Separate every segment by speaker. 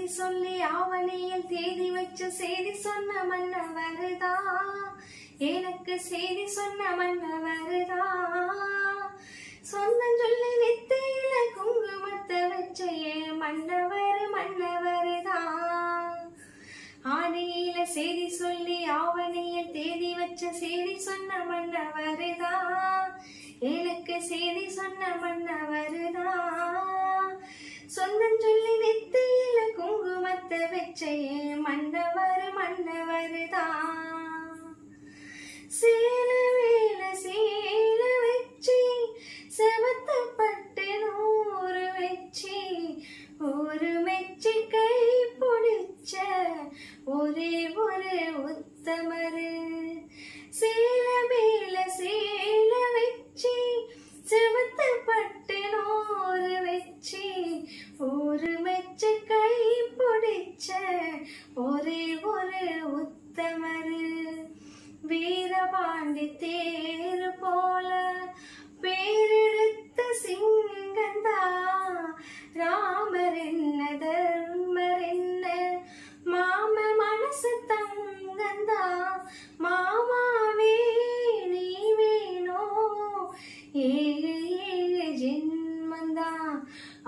Speaker 1: செய்தி சொல்லி ஆவணியில் தேதி வச்ச செய்தி சொன்ன மன்னவருதா, எனக்கு செய்தி சொன்ன மன்னவருதா. சொந்தம் சொல்லி நெத்தியில குங்குமத்தை வச்ச ஏன் மன்னவருதா. ஆணியில செய்தி சொல்லி ஆவணியில் தேதி வச்ச செய்தி சொன்ன மன்னவருதா, எனக்கு செய்தி சொன்ன மன்னவருதா. சொந்தம் சொல்லி நெத்தியில குங்குமத்தை வச்ச ஏன் மன்னவருதா. சேல வேல சேல வச்சு செவத்த பட்டு நூறு வச்சு ஒரு மெச்சு கை பிடிச்ச ஒரே ஒரு உத்தமரு. சேல மேல சேல வச்சு செவத்த பட்டு நூறு வச்சு ஒரு மெச்சு கை பிடிச்ச ஒரே ஒரு உத்தமரு. வீரபாண்டி தேர் போல பேரெடுத்த சிங்கந்தா, ராமர் என்ன தர்மர் என்ன மாம மனசு தங்கந்தா. மாமாவே நீ வேணோ ஏழு ஏழு ஜென்மந்தா.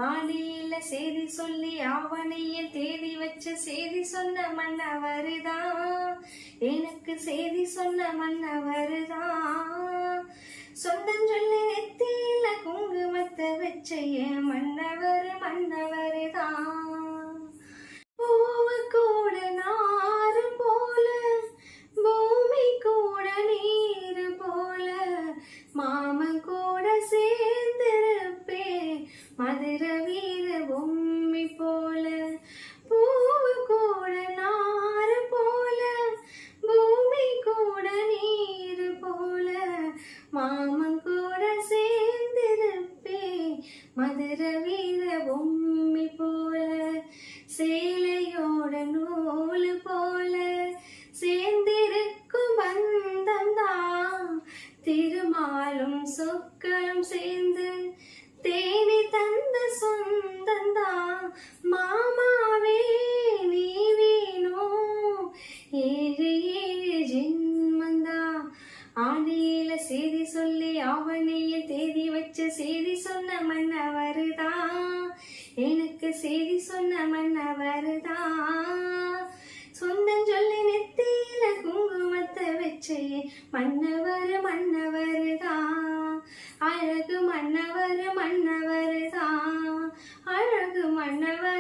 Speaker 1: ஆணியில செய்தி சொல்லி ஆவணியில் தேதி வச்ச செய்தி சொன்ன மன்னவருதா, எனக்கு செய்தி சொன்ன மன்னவருதா. சொந்தம் சொல்லி நெத்தியில குங்குமத்தை வச்ச ஏன் மன்னவருதா. பூவு கூட நாறு போல பூமி கூட நீரு போல மாமன் கூட சேர்ந்திருப்பே மதுர வீர பொம்மி போல. பூவு கூட நாறு போல பூமி கூட நீரு போல மாமன் கூட சேர்ந்திருப்பே மதுர வீர பொம்மி போல. சேலையோட நூலு போல சேர்ந்திருக்கும் பந்தம்தான், திருமாலும் சொற்களும் சேர்ந்து தேனி தந்த சொந்தந்தான். மாமாவே நீ வேணோ ஏழு ஏழு ஜென்மந்தா. ஆணியில செய்தி சொல்லி ஆவணியில் தேதி வச்ச செய்தி சொன்ன மன்னவருதா, எனக்கு செய்தி சொன்ன மன்னவருதா. சொந்தம் சொல்லி நெத்தியில குங்குமத்தை வச்சே மன்னவருதா. அழகு மன்னவருதா, அழகு மன்னவர்.